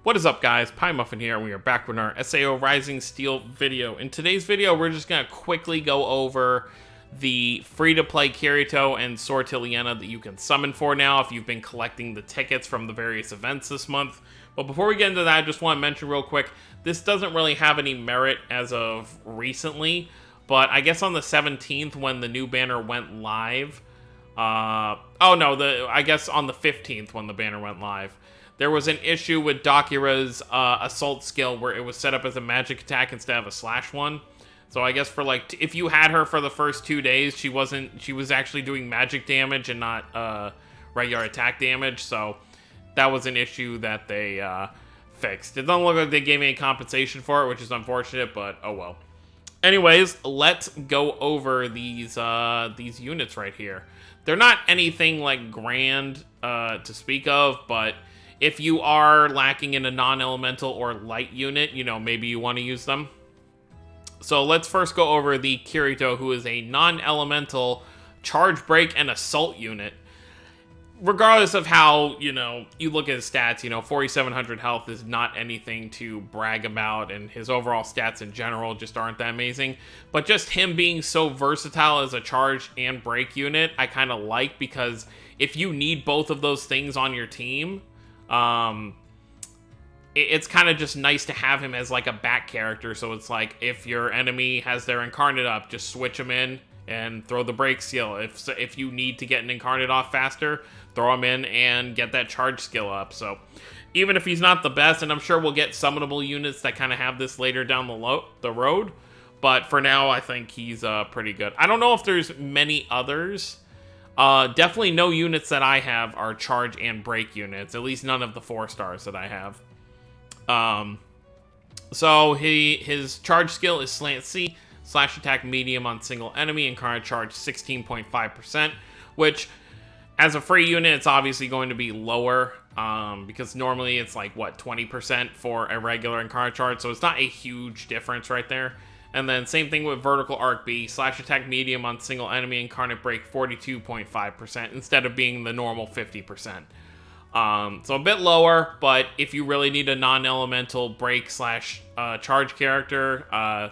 What is up, guys? Pie Muffin here, and we are back with our SAO Rising Steel video. In today's video, we're just going to quickly go over the free-to-play Kirito and Sortiliena that you can summon for now if you've been collecting the tickets from the various events this month. But before we get into that, I just want to mention real quick, this doesn't really have any merit as of recently, but I guess on the 17th when the new banner went live, I guess on the 15th when the banner went live, there was an issue with Dakira's assault skill where it was set up as a magic attack instead of a slash one. So I guess for like, if you had her for the first 2 days, she was actually doing magic damage and not regular attack damage. So that was an issue that they fixed. It doesn't look like they gave any compensation for it, which is unfortunate, but oh well. Anyways, let's go over these units right here. They're not anything like grand to speak of, but if you are lacking in a non-elemental or light unit, you know, maybe you want to use them. So let's first go over the Kirito, who is a non-elemental charge, break, and assault unit. Regardless of how, you know, you look at his stats, you know, 4,700 health is not anything to brag about, and his overall stats in general just aren't that amazing. But just him being so versatile as a charge and break unit, I kind of like, because if you need both of those things on your team, it's kind of just nice to have him as like a back character. So it's like, if your enemy has their incarnate up, just switch him in and throw the break skill. If you need to get an incarnate off faster, throw him in and get that charge skill up. So even if he's not the best, and I'm sure we'll get summonable units that kind of have this later down the road, but for now I think he's pretty good. I don't know if there's many others. Definitely no units that I have are charge and break units. At least none of the 4 stars that I have. So his charge skill is Slant C, slash attack medium on single enemy, incarnate charge 16.5%, which as a free unit, it's obviously going to be lower, because normally it's like, what, 20% for a regular incarnate charge, so it's not a huge difference right there. And then same thing with vertical arc B, slash attack medium on single enemy, incarnate break 42.5% instead of being the normal 50%. So a bit lower, but if you really need a non-elemental break slash charge character,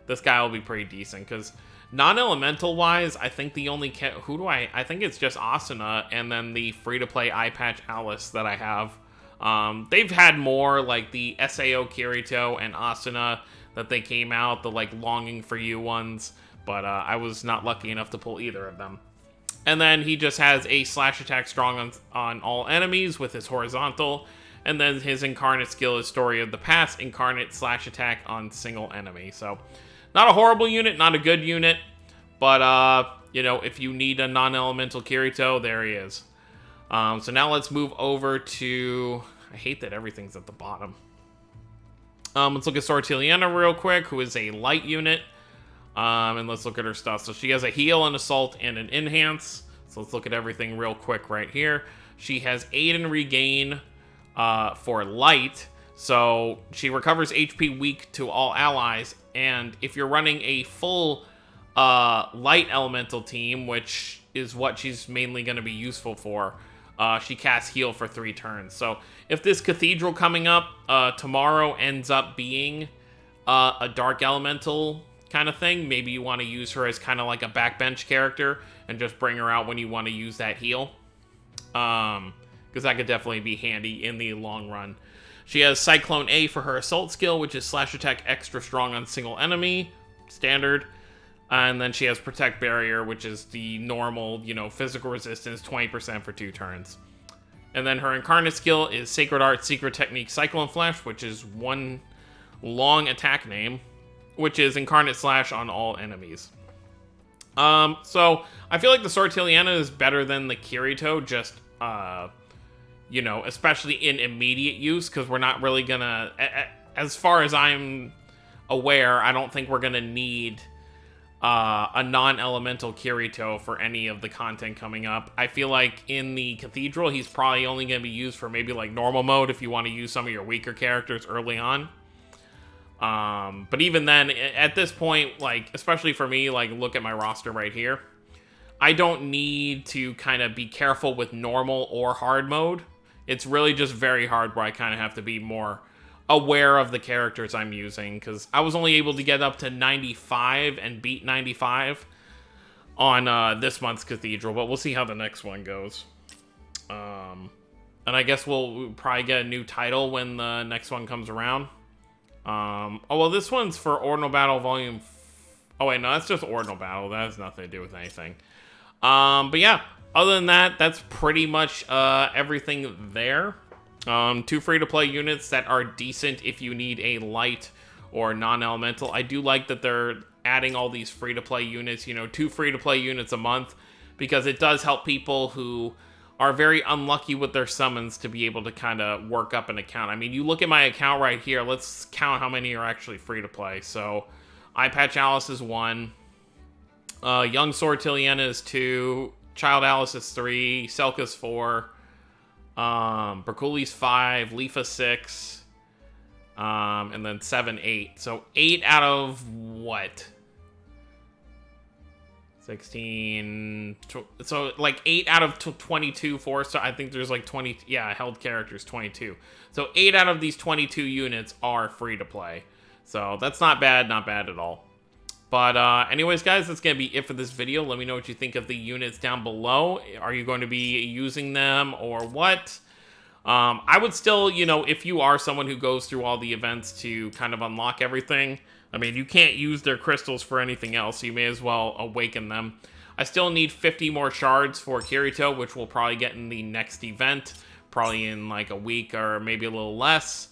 this guy will be pretty decent, because non-elemental wise, I think the only I think it's just Asuna and then the free-to-play eye patch Alice that I have. They've had more like the SAO Kirito and Asuna that they came out, the like Longing for You ones, but I was not lucky enough to pull either of them. And then he just has a slash attack strong on all enemies with his horizontal, and then his incarnate skill is Story of the Past, incarnate slash attack on single enemy. So not a horrible unit, not a good unit, but you know, if you need a non-elemental Kirito, there he is. So now let's move over to, I hate that everything's at the bottom. Let's look at Sortiliena real quick, who is a light unit. And let's look at her stuff. So she has a heal, an assault, and an enhance. So let's look at everything real quick right here. She has aid and regain for light. So she recovers HP weak to all allies. And if you're running a full light elemental team, which is what she's mainly going to be useful for, she casts heal for 3 turns. So if this cathedral coming up tomorrow ends up being a dark elemental kind of thing, maybe you want to use her as kind of like a backbench character and just bring her out when you want to use that heal, because that could definitely be handy in the long run. She has Cyclone A for her assault skill, which is slash attack extra strong on single enemy, standard. And then she has Protect Barrier, which is the normal, you know, physical resistance, 20% for 2 turns. And then her incarnate skill is Sacred Art, Secret Technique, Cyclone Flash, which is one long attack name, which is incarnate slash on all enemies. So I feel like the Sortiliena is better than the Kirito, just, you know, especially in immediate use, because we're not really gonna, as far as I'm aware, I don't think we're gonna need a non-elemental Kirito for any of the content coming up. I feel like in the Cathedral, he's probably only going to be used for maybe like normal mode if you want to use some of your weaker characters early on. But even then, at this point, like, especially for me, like, look at my roster right here. I don't need to kind of be careful with normal or hard mode, It's really just very hard where I kind of have to be more aware of the characters I'm using, because I was only able to get up to 95 and beat 95 on this month's Cathedral, but we'll see how the next one goes. And I guess we'll probably get a new title when the next one comes around. Oh, well, this one's for Ordinal Battle Volume... Oh, wait, no, that's just Ordinal Battle. That has nothing to do with anything. But yeah, other than that, that's pretty much everything there. 2 free-to-play units that are decent if you need a light or non-elemental. I do like that they're adding all these free-to-play units, you know, 2 free-to-play units a month, because it does help people who are very unlucky with their summons to be able to kind of work up an account. I mean, you look at my account right here, let's count how many are actually free-to-play. So, Eye Patch Alice is 1, Young Sortiliena is 2, Child Alice is 3, Selka's 4, Berkuli's 5, Leafa 6, and then 7, 8. So 8 out of what? 16, so like 8 out of 22 4-star. I think there's like 20, yeah, held characters 22. So 8 out of these 22 units are free to play. So that's not bad at all. But anyways, guys, that's going to be it for this video. Let me know what you think of the units down below. Are you going to be using them or what? I would still, you know, if you are someone who goes through all the events to kind of unlock everything, I mean, you can't use their crystals for anything else, so you may as well awaken them. I still need 50 more shards for Kirito, which we'll probably get in the next event, probably in like a week or maybe a little less.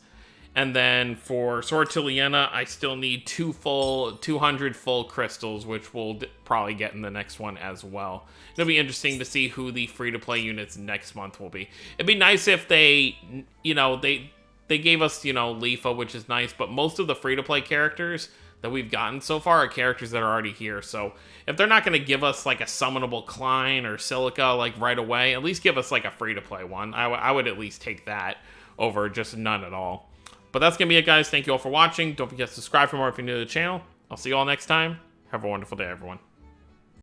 And then for Sortiliena, I still need 200 full crystals, which we'll probably get in the next one as well. It'll be interesting to see who the free-to-play units next month will be. It'd be nice if they, you know, they gave us, you know, Leafa, which is nice, but most of the free-to-play characters that we've gotten so far are characters that are already here. So if they're not going to give us like a summonable Klein or Silica like right away, at least give us like a free-to-play one. I would at least take that over just none at all. But that's going to be it, guys. Thank you all for watching. Don't forget to subscribe for more if you're new to the channel. I'll see you all next time. Have a wonderful day, everyone.